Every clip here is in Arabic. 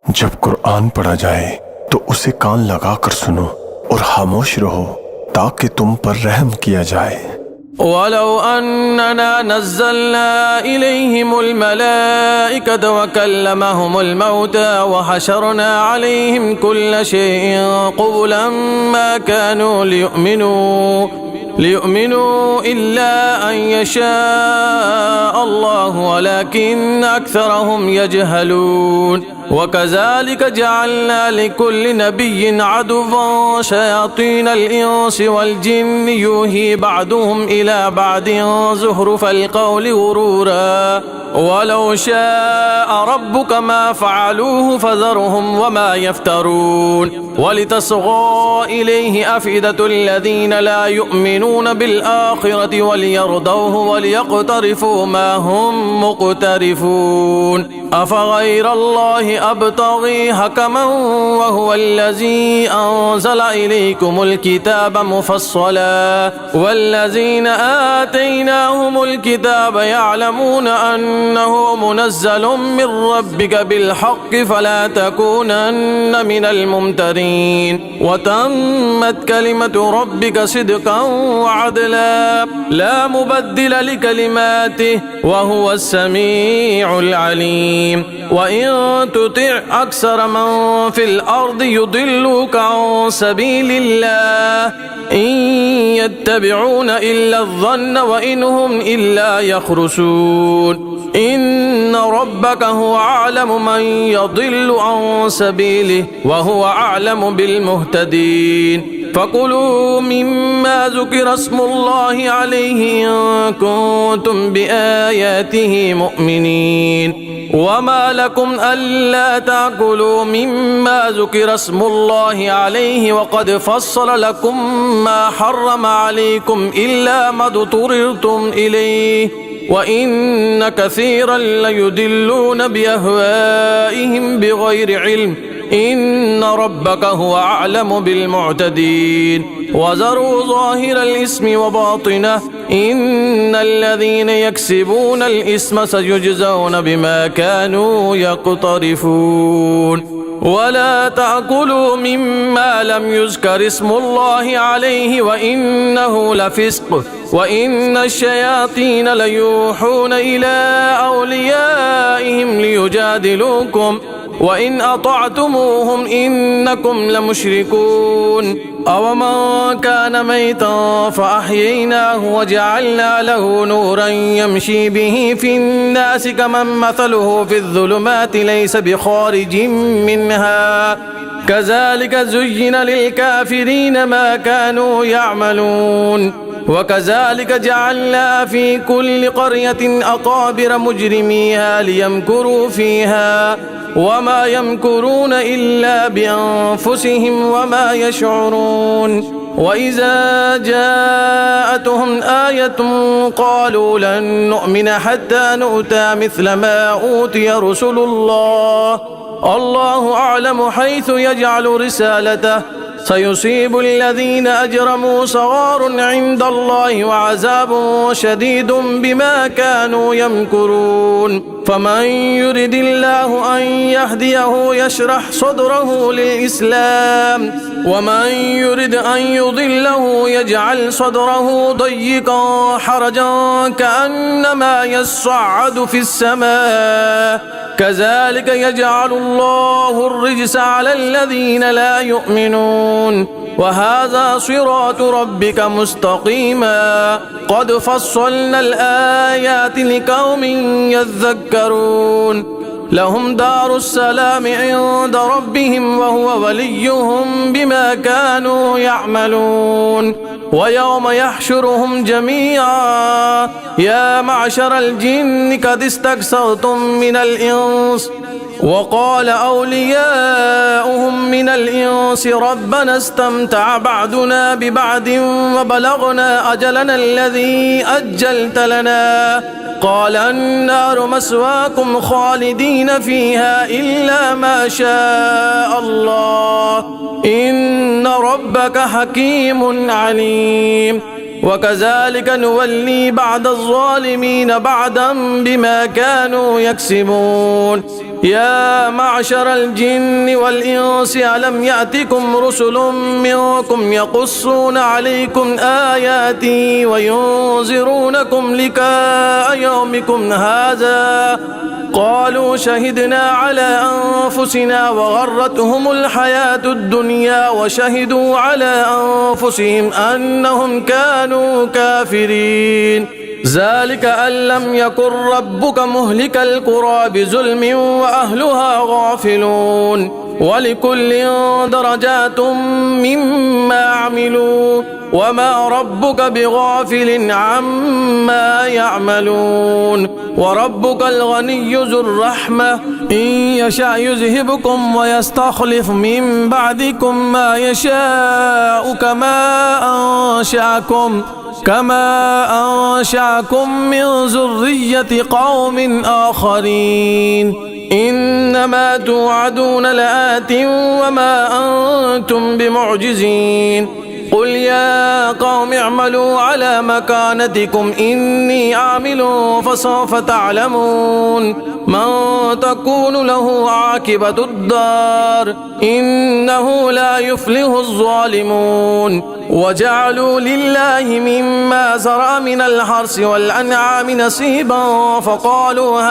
जब कुरान पढ़ा जाए तो उसे कान लगाकर सुनो और खामोश रहो ताकि तुम पर रहम किया जाए। वलौ अन्नना नज़्ज़लना इलैहिमुल मलाइकता वकल्लमहुमुल मौता वहशरना अलैहिम कुल्ल शैइन क़ुबुलन मा कानू लियुमिनू इल्ला अन यशा अल्लाहु वलकिन अक्सरहुम यजहलून। वकज़ालिक जअलना लिकुल्लि नबिय्यिन अदुव्वन शयातीनल इंसि वल जिन्नि यूही बअदुहुम इला बअदिन ज़ुख़रुफ़ल क़ौलि गुरूरा वलौ शाअ रब्बुक मा फ़अलूहु फ़ज़रहुम वमा यफ़्तरून। वलितस्ग़ा इलैहि अफ़इदतुल लज़ीना ला युमिनून बिल आख़िरति वलियरदौहु वलियक़्तरिफ़ू मा हुम मुक़्तरिफ़ून। अफ़ग़ैरल्लाहि अब्तग़ी हकमन वहुवल्लज़ी अंज़ल इलैकुमुल किताब मुफ़स्सला वल्लज़ीना आतैनाहुमुल किताब यअलमून अन्नहु मुनज़्ज़लुम मिर रब्बिका बिल्हक़्क़ि फ़ला तकूनन्न मिनल मुमतरीन। वतम्मत कलिमतु रब्बिका सिद्क़न वअदला ला मुबद्दिल लिकलिमातिहि वहुवस समीउल अलीम। वइन तुतिअ अक्सर मन फिल अर्दि युदिल्लुका अन सबीलिल्लाह इन यत्तबिऊन इल्ला ज़न्न व इन हुम इल्ला यख़रुसून। इन्न रब्बका हुवा अअलमु मन यदिल्लु अन सबीलिहि व हुवा अअलमु बिल मुहतदीन। फकुलू मिम्मा ज़ुकिरा स्मुल्लाहि अलैहि इन कुंतुम बिआयातिहि मुअ्मिनीन। वमा लकुम अल्ला ताकुलू मिम्मा ज़ुकिरा स्मुल्लाहि अलैहि वक़द फ़स्सला लकुम मा हर्रम अलैकुम इल्ला मा दुरिरतुम इलैहि वइन्न कसीरन लयुदिल्लून बिअहवाइहिम बिग़ैरि इल्म इन्न रब्बका हुवा अअलमु बिल्मुअ्तदीन। वज़रू ज़ाहिरल इस्मि व बातिनहु इन्नल लज़ीना यक्सिबूनल इस्म सयुजज़ौन बिमा कानू यक़्तरिफ़ून। वला ताकुलू मिम्मा लम युज़कर इस्मुल्लाहि अलैहि व इन्नहु लफ़िस्क़ व इन्नश शयातीन लयूहून इला औलियाइहिम लियुजादिलूकुम व इन अतअतमुहुम इन्नकुम लमुश्रिकून। अवमन कान मैतन फ़अह्यैनाहु वजअलना लहु नूरन यमशी बिही फिन्नासि कमन मथलुहु फ़िज़्ज़ुलुमाति लैसा बिख़ारिजिन मिन्हा कज़ालिक ज़ुय्यिन लिलकाफ़िरीन मा कानू यअमलून। वकज़ालिक जअलना फ़ी कुल्लि क़र्यतिन अकाबिर मुजरिमीहा लियमकुरू फ़ीहा वमा यमकुरून इल्ला बिअन्फुसिहिम वमा यशዑरून। वइज़ा जाअतहुम आयतुन क़ालू लन नुअमिन हत्ता नु'ता मिस्ल मा ऊतिय रुसुलुल्लाह अल्लाहु अअलमु हैथु यजअलु रिसालतहु सयुसीबु الذين أجرموا صغار عند الله وعذاب شديد بما كانوا يمكرون। فمن يرد الله أن يهديه يشرح صدره للإسلام ومن يرد أن يضله يجعل صدره ضيقا حرجا كأنما يصعد في السماء كذلك يجعل الله الرجس على الذين لا يؤمنون وهذا صراط ربك مستقيما قد فصلنا الآيات لقوم يذكرون لهم دار السلام عند ربهم وهو وليهم بما كانوا يعملون ويوم يحشرهم جميعا يا معشر الجن قد استكثرتم من الإنس وقال أولياؤهم من الإنس ربنا استمتع بعضنا ببعض وبلغنا أجلنا الذي أجلت لنا قال النار مسواكم خالدين فيها إلا ما شاء الله إن ربك حكيم عليم وكذلك نولي بعض الظالمين بعضا بما كانوا يكسبون يا معشر الجن والإنس ألم يأتكم رسل منكم يقصون عليكم آياتي وينذرونكم لقاء يومكم هذا قالوا شهدنا على أنفسنا وغرتهم الحياة الدنيا وشهدوا على أنفسهم أنهم كانوا كافرين ذلك أن لم يكن ربك مهلك القرى بظلم وأهلها غافلون ولكل درجات مما عملوا وما ربك بغافل عما يعملون وربك الغني ذو الرحمة إن يشاء يذهبكم ويستخلف من بعدكم ما يشاء كما أنشأكم من ذرية قوم آخرين إنما توعدون لآت وما أنتم بمعجزين قل يا قوم اعملوا على مكانتكم إني عامل فسوف تعلمون من تكون له عاقبة الدار إنه لا يفلح الظالمون وجعلوا لله مما زرع من الحرث والأنعام نصيبا فقالوا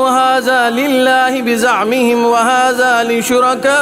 هذا لله بزعمهم وهذا لشركائنا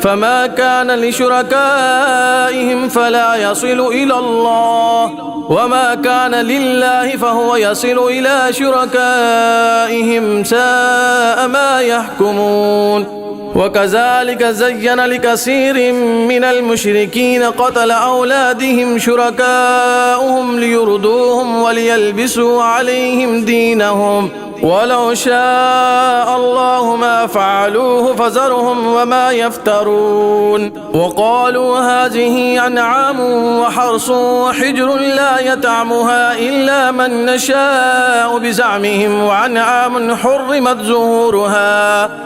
فما كان لشركائهم فلا يصل إلى الله وما كان لله فهو يصل إلى شركائهم ساء ما يحكمون وكذلك زين لكثير من المشركين قتل أولادهم شركاؤهم ليردوهم وليلبسوا عليهم دينهم ولو شاء الله ما فعلوه فذرهم وما يفترون وقالوا هذه أنعام وحرث وحجر لا يطعمها إلا من نشاء بزعمهم وأنعام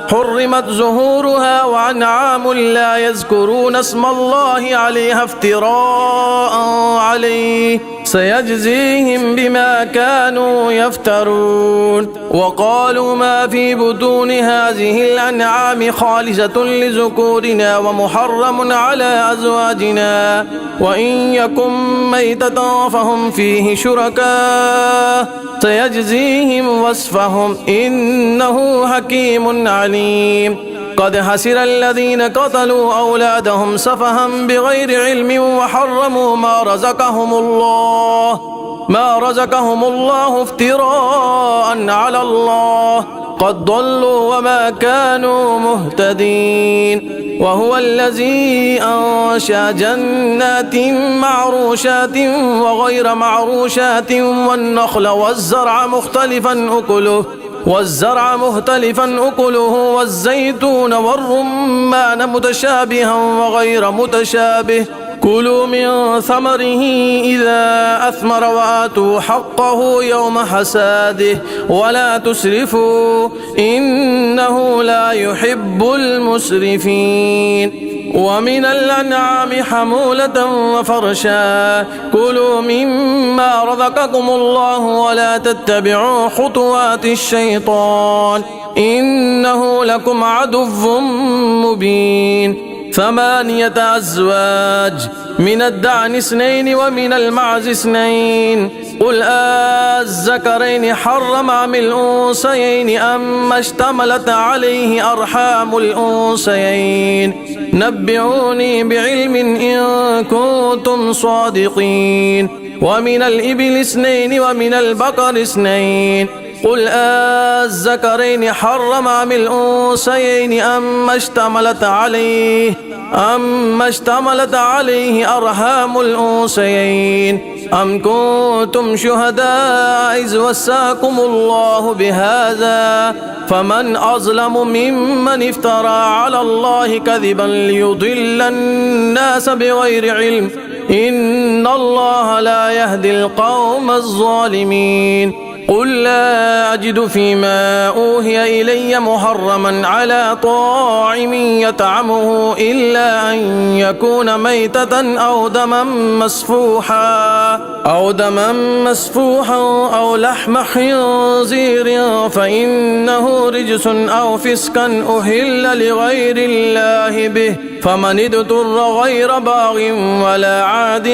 حرمت ظهورها وأنعام لا يذكرون اسم الله عليها افتراء عليه سيجزيهم بما كانوا يفترون وقالوا ما في بطون هذه الأنعام خالصة لذكورنا ومحرم على أزواجنا وإن يكن ميتة فهم فيه شركاء سيجزيهم وصفهم إنه حكيم عليم قد خسر الذين قتلوا أولادهم سفها بغير علم وحرموا ما رزقهم الله افتراء على الله قد ضلوا وما كانوا مهتدين وهو الذي أنشأ جنات معروشات وغير معروشات والنخل والزرع مختلفا أكله والزيتون والرمان متشابها وغير متشابه كلوا من ثمره إذا أثمر وآتوا حقه يوم حساده ولا تسرفوا إنه لا يحب المسرفين ومن الأنعام حمولة وفرشا كلوا مما رزقكم الله ولا تتبعوا خطوات الشيطان إنه لكم عدو مبين 8 أزواج من الدعن 2 ومن المعز 2 قل الذكرين حرم أم الأنثيين أما اشتملت عليه أرحام الأنثيين نبئوني بعلم إن كنتم صادقين ومن الإبل 2 ومن البقر 2 قل الذكرين حرم أم الأنثيين أما اشتملت عليه أرحام الأنثيين أم كنتم شهداء إذ وصاكم الله بهذا فمن أظلم ممن افترى على الله كذبا ليضل الناس بغير علم إن الله لا يهدي القوم الظالمين قل لا أجد فيما أوحي إلي محرما على طاعم يطعمه إلا أن يكون ميتة أو دما مسفوحا أو لحم خنزير فإنه رجس أو فسقا أهل لغير الله به فمن اضطر غير باغ ولا عاد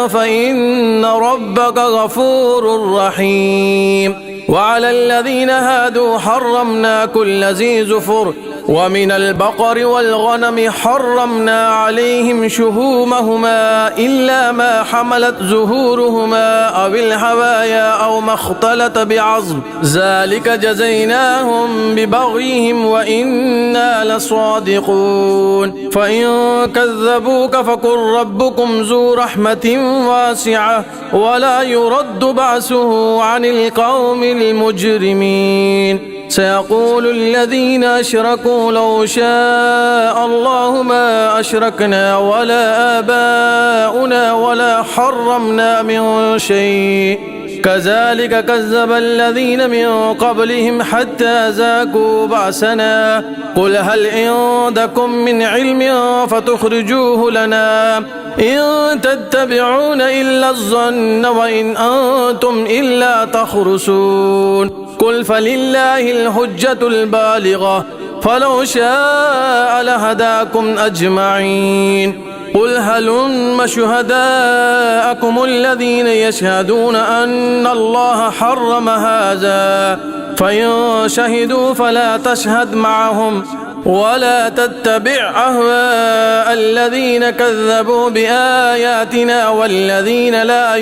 فإن ربك غفور رحيم. وعلى الذين هادوا حرمنا كل ذي زفر ومن البقر والغنم حرمنا عليهم شهومهما إلا ما حملت ظهورهما أو الهوايا أو ما اختلط بعظم ذلك جزيناهم ببغيهم وإنا لصادقون. فإن كذبوك فقل ربكم ذو رحمة واسعة ولا يرد بأسه عن القوم المجرمين. سيقول الذين أشركوا لو شاء الله ما أشركنا ولا آباؤنا ولا حرمنا من شيء كذلك كذب الذين من قبلهم حتى ذاقوا بأسنا قل هل عندكم من علم فتخرجوه لنا إن تتبعون إلا الظن وإن أنتم إلا تخرصون. قل فلله الحجة البالغة فلو شاء لهداكم أجمعين. قل هلم شهداءكم الذين يشهدون أن الله حرم هذا فإن شهدوا فلا تشهد معهم ولا تتبع أهواء الذين كذبوا بآياتنا والذين لا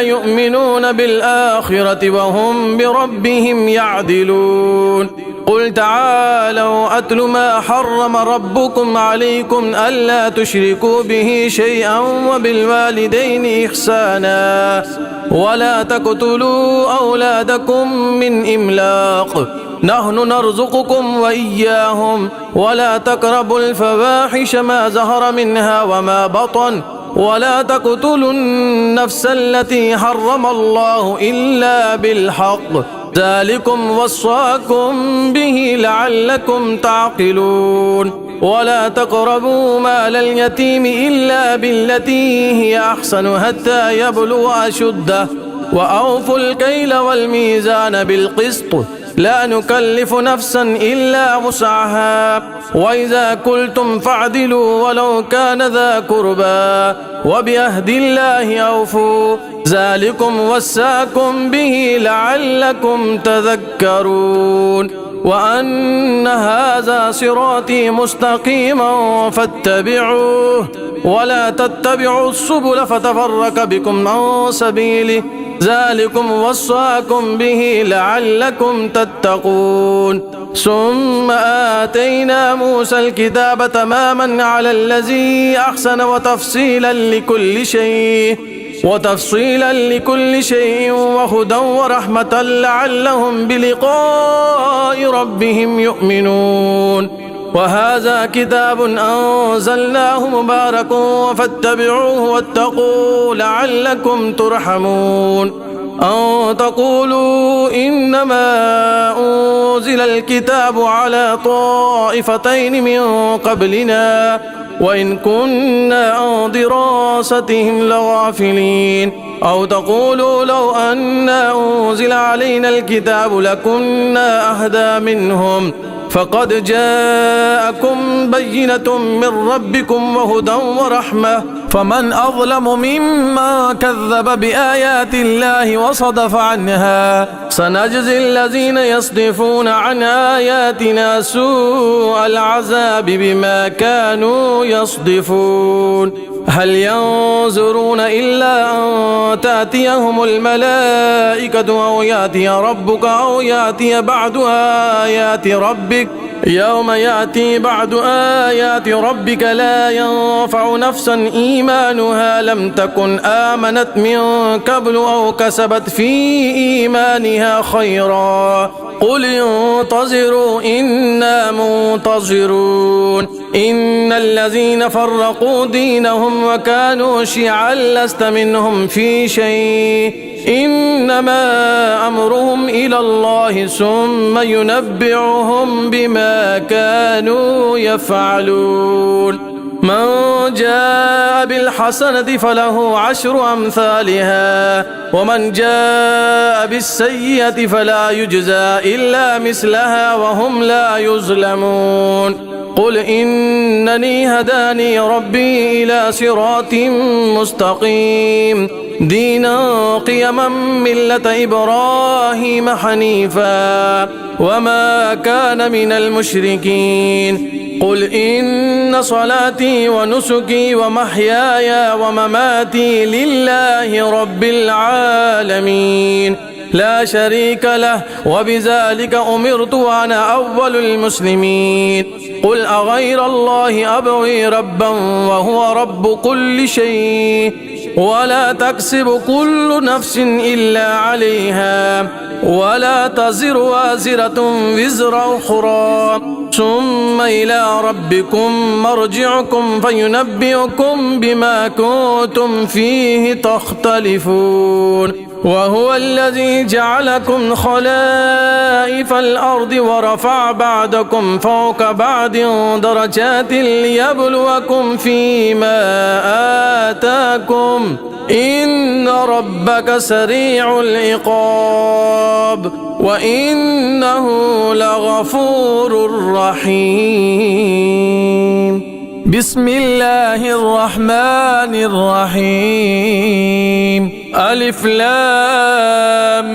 يؤمنون بالآخرة وهم بربهم يعدلون. قل تعالوا أتل ما حرم ربكم عليكم ألا تشركوا به شيئا وبالوالدين إحسانا ولا تقتلوا أولادكم من إملاق نحن نرزقكم وإياهم ولا تقربوا الفواحش ما ظهر منها وما بطن ولا تقتلوا النفس التي حرم الله إلا بالحق ذلكم وصاكم به لعلكم تعقلون. ولا تقربوا مال اليتيم إلا بالتي هي أحسن حتى يبلغ أشده وأوفوا الكيل والميزان بالقسط لا نكلف نفسا إلا وسعها وإذا قلتم فاعدلوا ولو كان ذا قربى وبعهد الله أوفوا ذلكم وصاكم به لعلكم تذكرون. وأن هذا صراطي مستقيما فاتبعوه ولا تتبعوا السبل فتفرق بكم عن سبيله ذلكم وصاكم به لعلكم تتقون. ثم آتينا موسى الكتاب تماما على الذي أحسن وتفصيلا لكل شيء وهدى ورحمة لعلهم بلقاء ربهم يؤمنون. وهذا كتاب أنزلناه مبارك فاتبعوه واتقوا لعلكم ترحمون. أن تقولوا إنما أنزل الكتاب على طائفتين من قبلنا وإن كنا عن دراستهم لغافلين أو تقولوا لو أنا أنزل علينا الكتاب لكنا أهدى منهم فقد جاءكم بينة من ربكم وهدى ورحمة فمن أظلم ممن كذب بآيات الله وصدف عنها سنجزي الذين يصدفون عن آياتنا سوء العذاب بما كانوا يصدفون. هل ينظرون إلا أن تأتيهم الملائكة أو يأتي ربك أو يأتي بعد آيات ربك يوم يأتي بعد آيات ربك لا ينفع نفسا إيمانها لم تكن آمنت من قبل أو كسبت في إيمانها خيرا قل انتظروا إنا منتظرون. إن الذين فرقوا دينهم وكانوا شيعا لست منهم في شيء إنما أمرهم إلى الله ثم ينبعهم بما كانوا يفعلون من جاء بالحسنة فله 10 أمثالها ومن جاء بالسيئة فلا يجزى إلا مثلها وهم لا يظلمون قل إنني هداني ربي إلى صراط مستقيم دينا قيما ملة إبراهيم حنيفا وما كان من المشركين قل إن صلاتي ونسكي ومحياي ومماتي لله رب العالمين لا شريك له وبذلك أمرت وأنا أول المسلمين قل أغير الله أبغي ربا وهو رب كل شيء ولا تكسب كل نفس إلا عليها ولا تزر وازرة وزر أخرى ثم إلى ربكم مرجعكم فينبئكم بما كنتم فيه تختلفون وهو الذي جعلكم خلائف الأرض ورفع بعضكم فوق بعض درجات ليبلوكم فيما آتاكم إن ربك سريع العقاب وإنه لغفور رحيم بسم الله الرحمن الرحيم ألف لام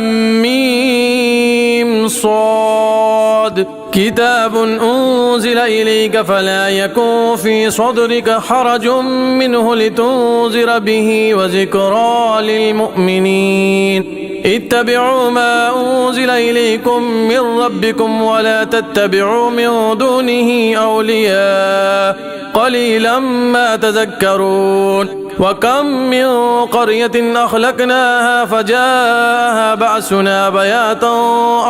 ميم صاد كتاب أنزل إليك فلا يكن في صدرك حرج منه لتنذر به وذكرى للمؤمنين اتبعوا ما أنزل إليكم من ربكم ولا تتبعوا من دونه أولياء قليلا ما تذكرون وكم من قرية أخلقناها فجاءها بأسنا بياتا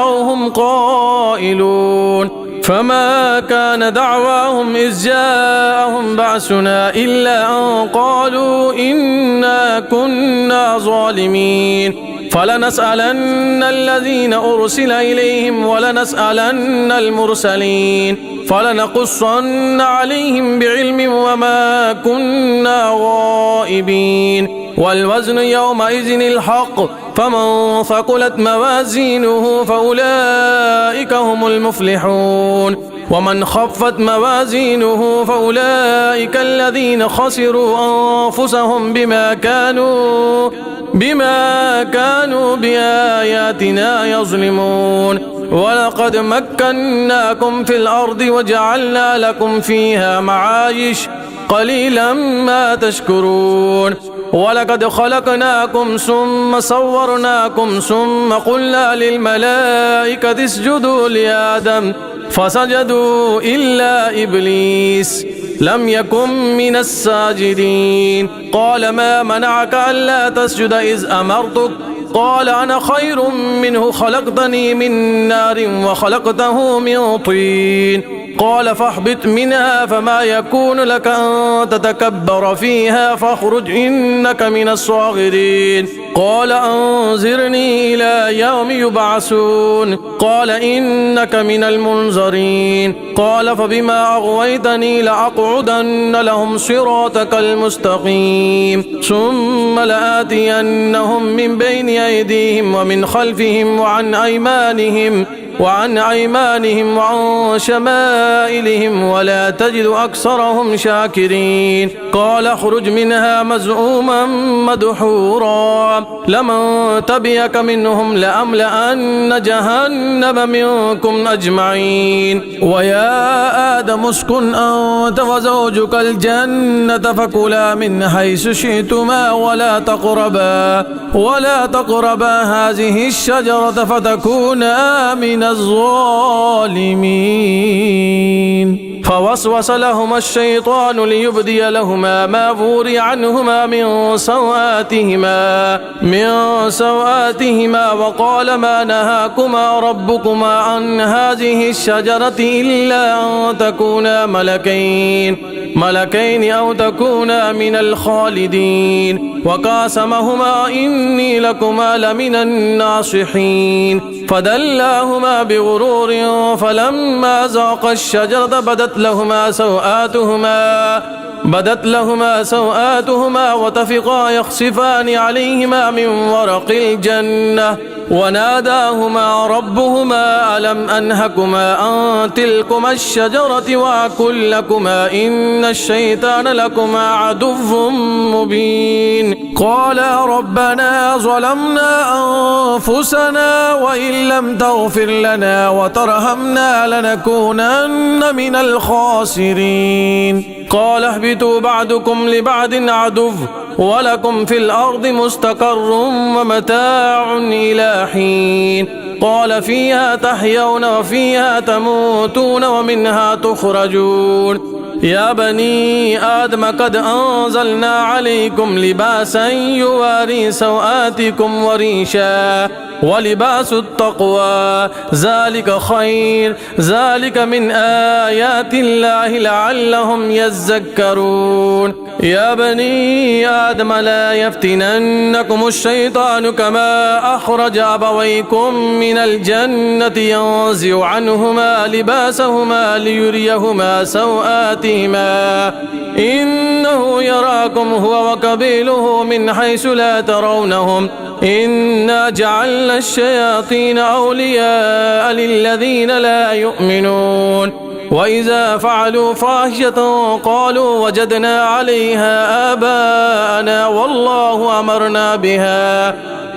أو هم قائلون فما كان دعواهم إذ جاءهم بأسنا إلا أن قالوا إنا كنا ظالمين فلنسألن الذين أرسل إليهم ولنسألن المرسلين فلنقصن عليهم بعلم وما كنا غائبين والوزن يومئذ الحق فمن ثقلت موازينه فأولئك هم المفلحون ومن خفت موازينه فأولئك الذين خسروا أنفسهم بما كانوا بآياتنا يظلمون ولقد مكناكم في الأرض وجعلنا لكم فيها معايش قليلا ما تشكرون ولقد خلقناكم ثم صورناكم ثم قلنا للملائكة اسجدوا لآدم فسجدوا إلا إبليس لم يكن من الساجدين قال ما منعك ألا تسجد إذ أمرتك قال أنا خير منه خلقتني من نار وخلقته من طين قال فاهبط منها فما يكون لك أن تتكبر فيها فاخرج إنك من الصاغرين قال أنظرني إلى يوم يبعثون قال إنك من المنظرين قال فبما أغويتني لأقعدن لهم صراطك المستقيم ثم لآتينهم من بين أيديهم ومن خلفهم وعن أيمانهم وعن شمائلهم ولا تجد أكثرهم شاكرين قال اخرج منها مذءوما مدحورا لمن تبعك منهم لأملأن جهنم منكم أجمعين ويا آدم اسكن أنت وزوجك الجنة فكلا من حيث شئتما ولا تقربا هذه الشجرة فتكونا من الظالمين. فوسوس لهما الشيطان ليبدي لهما ما وري عنهما من سوآتهما وقال ما نهاكما ربكما عن هذه الشجرة إلا أن تكونا ملكين أو تكونا من الخالدين. وقاسمهما إني لكما لمن الناصحين. فدلاهما بغرور فلما ذاقا الشجرة بدت لهما سوآتهما وطفقا يخصفان عليهما من ورق الجنة وناداهما ربهما ألم أنهكما عن تلكما الشجرة وأقل لكما إن الشيطان لكما عدو مبين. قالا ربنا ظلمنا أنفسنا وإن لم تغفر لنا وترحمنا لنكونن من الخاسرين. قال اهبطوا بعضكم لبعض عدو ولكم في الأرض مستقر ومتاع إلى حين. قال فيها تحيون وفيها تموتون ومنها تخرجون. يا بني آدم قد أنزلنا عليكم لباسا يواري سوآتكم وريشا ولباس التقوى ذلك خير ذلك من آيات الله لعلهم يذكرون. يا بني آدم لا يفتننكم الشيطان كما أخرج أبويكم من الجنة ينزع عنهما لباسهما ليريهما سوآتهما إنه يراكم هو وقبيله من حيث لا ترونهم إنا جعلنا الشياطين أولياء للذين لا يؤمنون. وإذا فعلوا فاحشة قالوا وجدنا عليها آباءنا والله أمرنا بها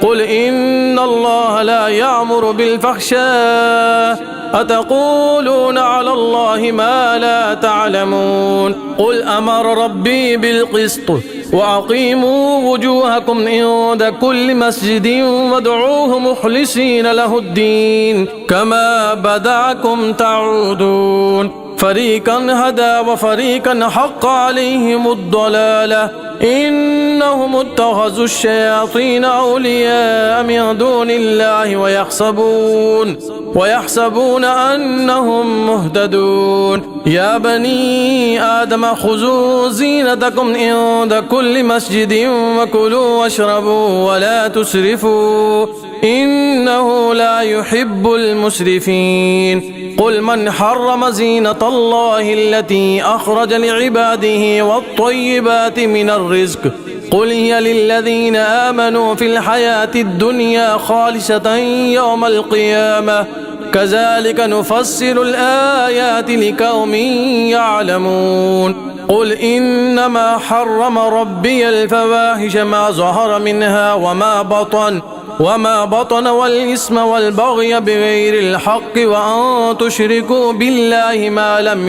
قل إن الله لا يأمر بالفحشاء أتقولون على الله ما لا تعلمون. قل أمر ربي بالقسط وأقيموا وجوهكم عند كل مسجد وادعوه مخلصين له الدين كما بدأكم تعودون. فريقا هدى وفريقا حق عليهم الضلالة إنهم اتخذوا الشياطين أولياء من دون الله ويحسبون أنهم مهتدون. يا بني آدم خذوا زينتكم عند كل مسجد وكلوا واشربوا ولا تسرفوا إنه لا يحب المسرفين. قل من حرم زينة الله التي أخرج لعباده والطيبات من الرزق قل هي للذين آمنوا في الحياة الدنيا خالصة يوم القيامة كذلك نفصل الآيات لقوم يعلمون. قل إنما حرم ربي الفواحش ما ظهر منها وما بطن والإثم والبغي بغير الحق وأن تشركوا بالله ما لم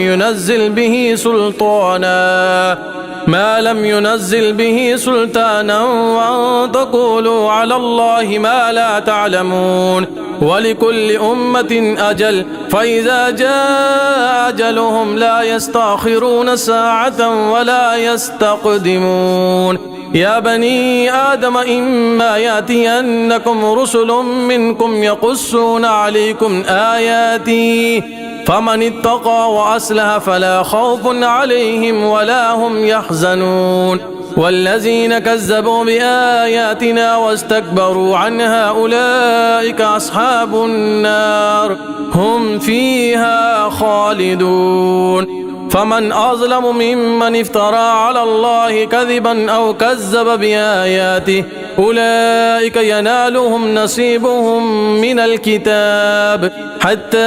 ينزل به سلطانا وأن تقولوا على الله ما لا تعلمون. ولكل أمة أجل فإذا جاء أجلهم لا يستأخرون ساعة ولا يستقدمون. يا بني آدم إما يأتينكم رسل منكم يقصون عليكم آياتي فمن اتقى وأصلح فلا خوف عليهم ولا هم يحزنون. والذين كذبوا بآياتنا واستكبروا عنها أولئك أصحاب النار هم فيها خالدون. فمن أظلم ممن افترى على الله كذبا أو كذب بآياته أولئك ينالهم نصيبهم من الكتاب حتى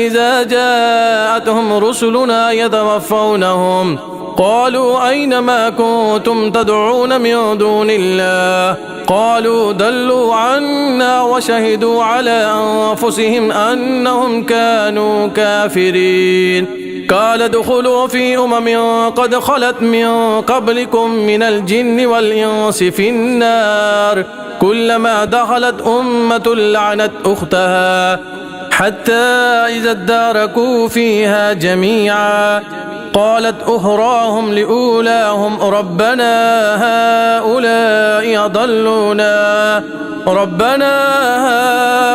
إذا جاءتهم رسلنا يتوفونهم قالوا أين ما كنتم تدعون من دون الله قالوا ضلوا عنا وشهدوا على أنفسهم أنهم كانوا كافرين. قال ادخلوا في قد خلت من قبلكم من الجن والإنس في النار كلما دخلت أمة لعنت أختها حتى إذا اداركوا فيها جميعا قالت أخراهم لأولاهم ربنا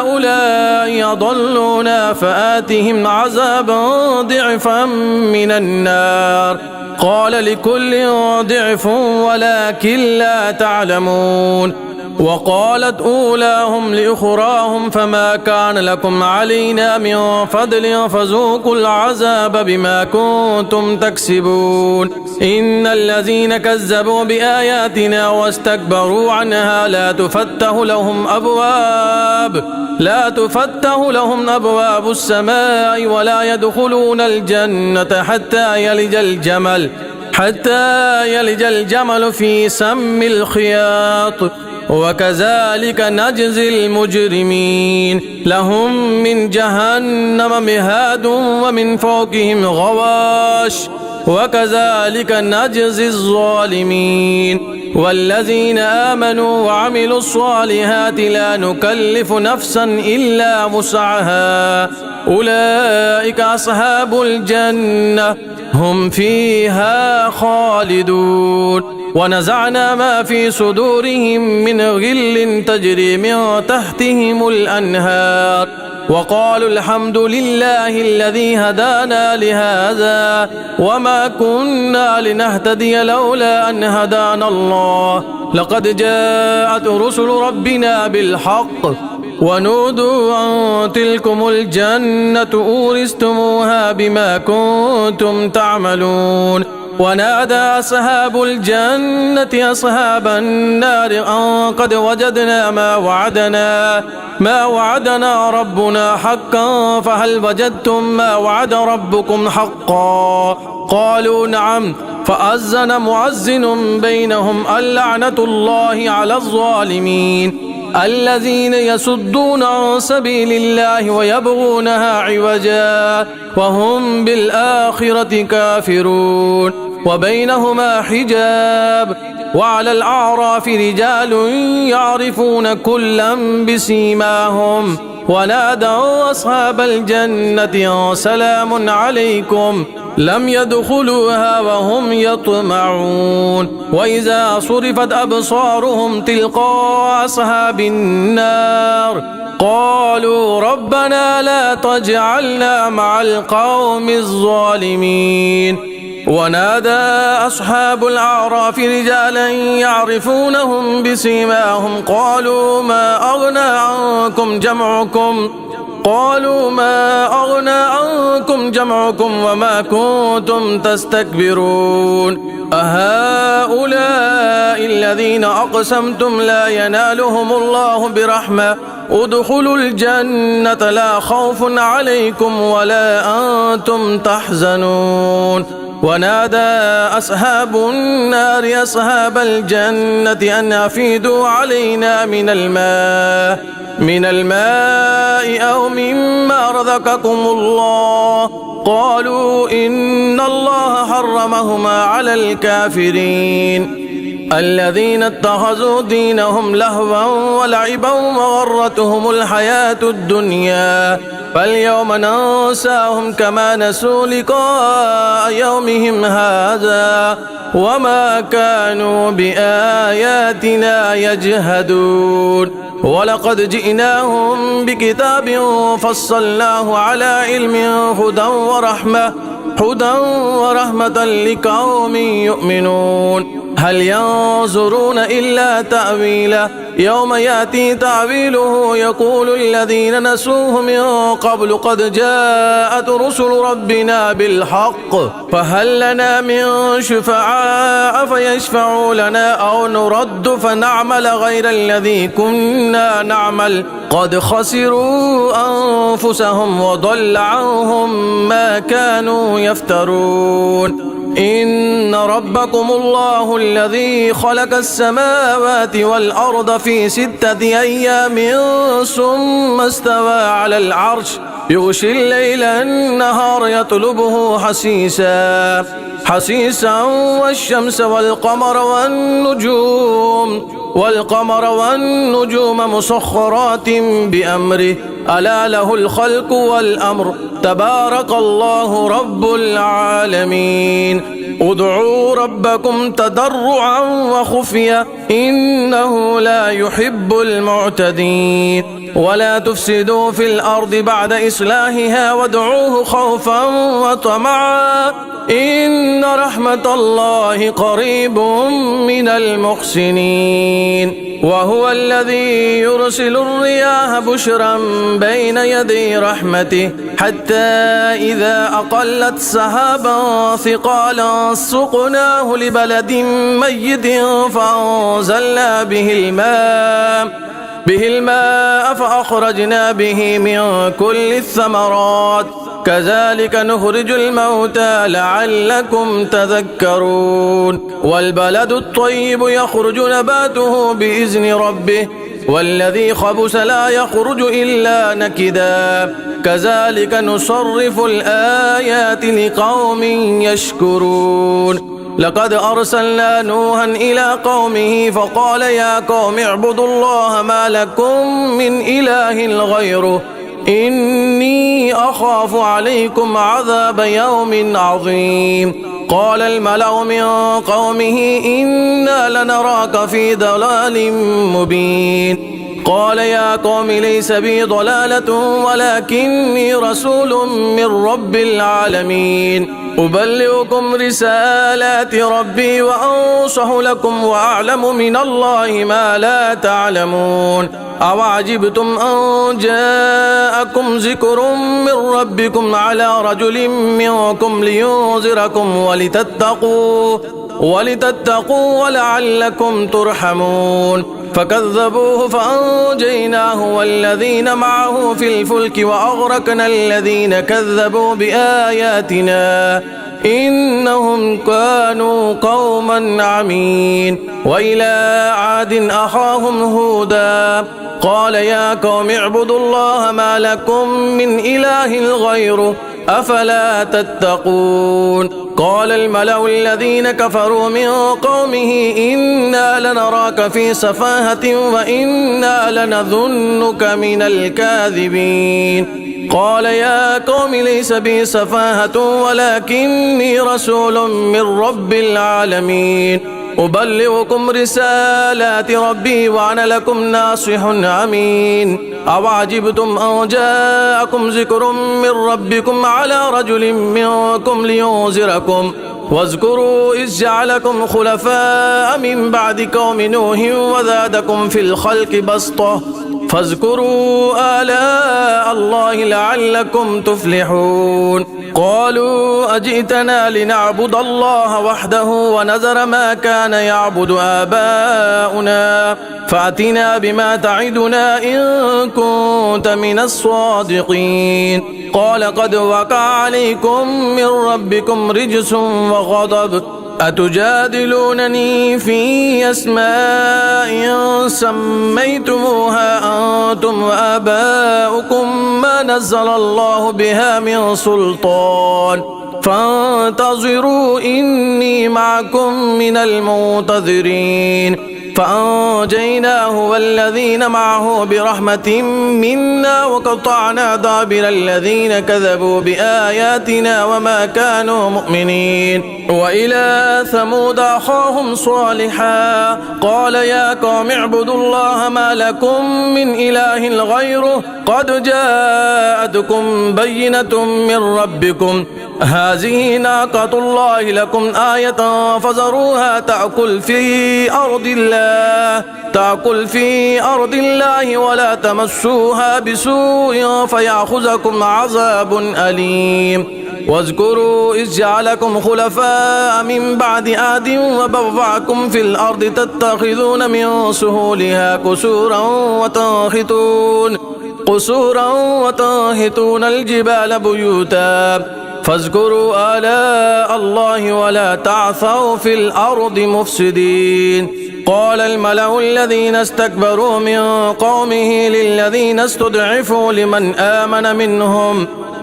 هؤلاء أضلونا فآتهم عذابا ضعفا من النار قال لكل ضعف ولكن لا تعلمون. وقالت أولاهم لأخراهم فما كان لكم علينا من فضل فذوقوا العذاب بما كنتم تكسبون. إن الذين كذبوا بآياتنا واستكبروا عنها لا تفتح لهم أبواب السماء ولا يدخلون الجنة حتى يلج الجمل في سم الخياط وكذلك نجزي المجرمين. لهم من جهنم مهاد ومن فوقهم غواش وكذلك نجزي الظالمين. والذين آمنوا وعملوا الصالحات لا نكلف نفسا إلا وسعها أولئك أصحاب الجنة هم فيها خالدون. ونزعنا ما في صدورهم من غل تجري من تحتهم الأنهار وقالوا الحمد لله الذي هدانا لهذا وما كنا لنهتدي لولا أن هدانا الله لقد جاءت رسل ربنا بالحق ونودوا أن تلكم الجنة أورثتموها بما كنتم تعملون. ونادى أصحاب الجنة أصحاب النار أن قد وجدنا ما وعدنا ربنا حقا فهل وجدتم ما وعد ربكم حقا قالوا نعم فأذن مؤذن بينهم اللعنة الله على الظالمين الذين يصدون عن سبيل الله ويبغونها عوجا وهم بالآخرة كافرون. وبينهما حجاب وعلى الأعراف رجال يعرفون كلا بسيماهم ونادوا أصحاب الجنة سلام عليكم لم يدخلوها وهم يطمعون. وإذا صرفت أبصارهم تلقاء أصحاب النار قالوا ربنا لا تجعلنا مع القوم الظالمين. ونادى أصحاب الأعراف رجالا يعرفونهم بسيماهم قالوا ما أغنى عنكم جمعكم وما كنتم تستكبرون أهؤلاء الذين أقسمتم لا ينالهم الله برحمة ادخلوا الجنة لا خوف عليكم ولا أنتم تحزنون. ونادى أصحاب النار أصحاب الجنة أن أفيدوا علينا من الماء أو مما رزقكم الله قالوا إن الله حرمهما على الكافرين الذين اتخذوا دينهم لهوا ولعبا وغرتهم الحياة الدنيا فاليوم ننساهم كما نسوا لقاء يومهم هذا وما كانوا بآياتنا يجهدون. ولقد جئناهم بكتاب فصلناه على علم هدى ورحمة لقوم يؤمنون. هل ينظرون إلا تأويله يوم يأتي تأويله يقول الذين نسوه من قبل قد جاءت رسل ربنا بالحق فهل لنا من شفعاء فيشفعوا لنا أو نرد فنعمل غير الذي كنا نعمل قد خسروا أنفسهم وضل عنهم ما كانوا يفترون. إن ربكم الله الذي خلق السماوات والأرض في 6 أيام ثم استوى على العرش يغشي الليل النهار يطلبه حسيسا والشمس والقمر والنجوم مسخرات بأمره ألا له الخلق والأمر تبارك الله رب العالمين ادعوا ربكم تضرعا وخفيا إنه لا يحب المعتدين ولا تفسدوا في الأرض بعد إصلاحها وادعوه خوفا وطمعا إن رحمة الله قريب من المحسنين وهو الذي يرسل الرياح بشرا بين يدي رحمته حتى إذا أقلت سحابا ثقالا سقناه لبلد ميت فأنزلنا به الماء فأخرجنا به من كل الثمرات كذلك نخرج الموتى لعلكم تذكرون والبلد الطيب يخرج نباته بإذن ربه والذي خبث لا يخرج إلا نكدا كذلك نصرف الآيات لقوم يشكرون لقد أرسلنا نوحا إلى قومه فقال يا قوم اعبدوا الله ما لكم من إله غيره إني أخاف عليكم عذاب يوم عظيم قال الملأ من قومه إنا لنراك في ضلال مبين قال يا قوم ليس بي ضلالة ولكني رسول من رب العالمين أبلغكم رسالات ربي وأنصح لكم وأعلم من الله ما لا تعلمون أوعجبتم أن جاءكم ذكر من ربكم على رجل منكم لينذركم ولتتقوا ولعلكم ترحمون فكذبوه فأنجيناه والذين معه في الفلك وأغرقنا الذين كذبوا بآياتنا إنهم كانوا قوما عمين وإلى عاد أخاهم هودا قال يا قوم اعبدوا الله ما لكم من إله غيره أفلا تتقون قال الملأ الذين كفروا من قومه إنا لنراك في سفاهة وإنا لنظنك من الكاذبين قال يا قوم ليس بي سفاهة ولكني رسول من رب العالمين أبلغكم رسالات ربي وأنا لكم ناصح أمين أوعجبتم أن جاءكم ذكر من ربكم على رجل منكم لينذركم واذكروا إذ جعلكم خلفاء من بعد قوم نوح وزادكم في الخلق بسطة فاذكروا آلاء الله لعلكم تفلحون قالوا أجئتنا لنعبد الله وحده ونذر ما كان يعبد آباؤنا فأتنا بما تعدنا إن كنت من الصادقين قال قد وقع عليكم من ربكم رجس وغضب أتجادلونني في أسماء سميتموها أنتم وآباؤكم ما نزل الله بها من سلطان فانتظروا إني معكم من المنتظرين فأنجيناه والذين معه برحمة منا وقطعنا دابر الذين كذبوا بآياتنا وما كانوا مؤمنين وإلى ثمود أخاهم صالحا قال يا قوم اعبدوا الله ما لكم من إله غيره قد جاءتكم بينة من ربكم هذه ناقة الله لكم آية فذروها تأكل في أرض الله ولا تمسوها بسوء فيأخذكم عذاب أليم واذكروا إذ جعلكم خلفاء من بعد عاد وبوعكم في الأرض تتخذون من سهولها قصورا وتنحتون الجبال بيوتا فاذكروا آلاء الله ولا تعثوا في الأرض مفسدين قال الملأ الذين استكبروا من قومه للذين استضعفوا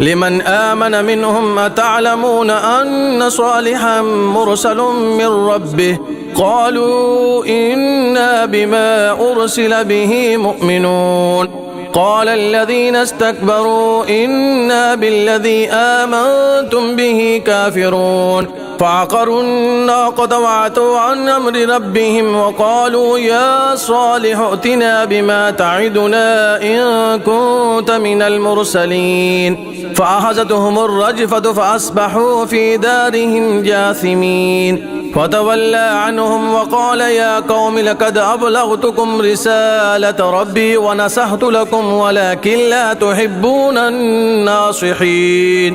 لمن آمن منهم أتعلمون أن صالحا مرسل من ربه قالوا إنا بما أرسل به مؤمنون قال الذين استكبروا إنا بالذي آمنتم به كافرون فعقروا الناقة وعتوا عن أمر ربهم وقالوا يا صالح ائتنا بما تعدنا إن كنت من المرسلين فأخذتهم الرجفة فأصبحوا في دارهم جاثمين فتولى عنهم وقال يا قوم لقد أبلغتكم رسالة ربي ونصحت لكم ولكن لا تحبون الناصحين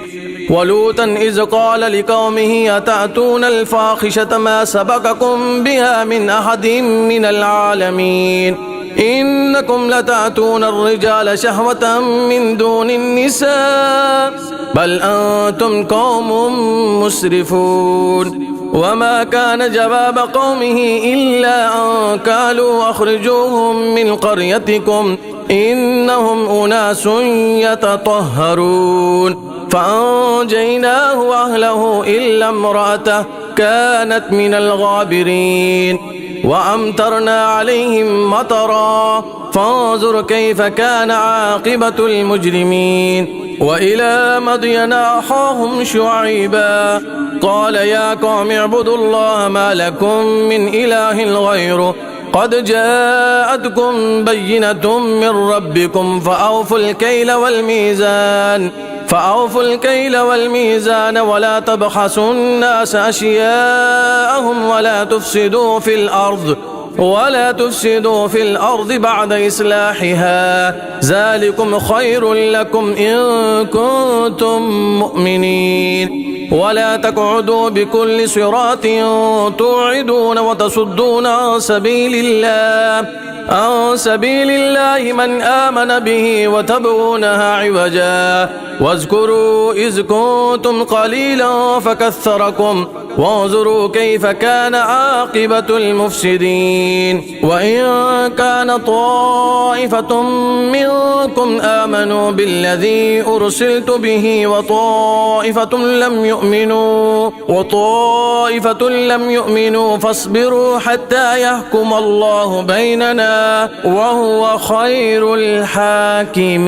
ولوطا إذ قال لقومه أتأتون الفاحشة ما سبقكم بها من أحد من العالمين إنكم لتأتون الرجال شهوة من دون النساء بل أنتم قوم مسرفون وما كان جواب قومه إلا أن قالوا أخرجوهم من قريتكم إنهم أناس يتطهرون فأنجيناه وأهله إلا امرأته كانت من الغابرين وأمطرنا عليهم مطرا فانظر كيف كان عاقبة المجرمين وإلى مدين أخاهم شعيبا قال يا قوم اعبدوا الله ما لكم من إله غيره قد جاءتكم بينة من ربكم فأوفوا الكيل والميزان ولا تبخسوا الناس أشياءهم ولا تفسدوا في الأرض بعد إصلاحها ذلكم خير لكم إن كنتم مؤمنين ولا تقعدوا بكل صراط توعدون وتصدون عن سبيل الله من آمن به وتبغونها عوجا واذكروا إذ كنتم قليلا فكثركم وانظروا كيف كان عاقبة المفسدين وإن كان طائفة منكم آمنوا بالذي أرسلت به وطائفة لم يؤمنوا فاصبروا حتى يحكم الله بيننا وهو خير الحاكمين.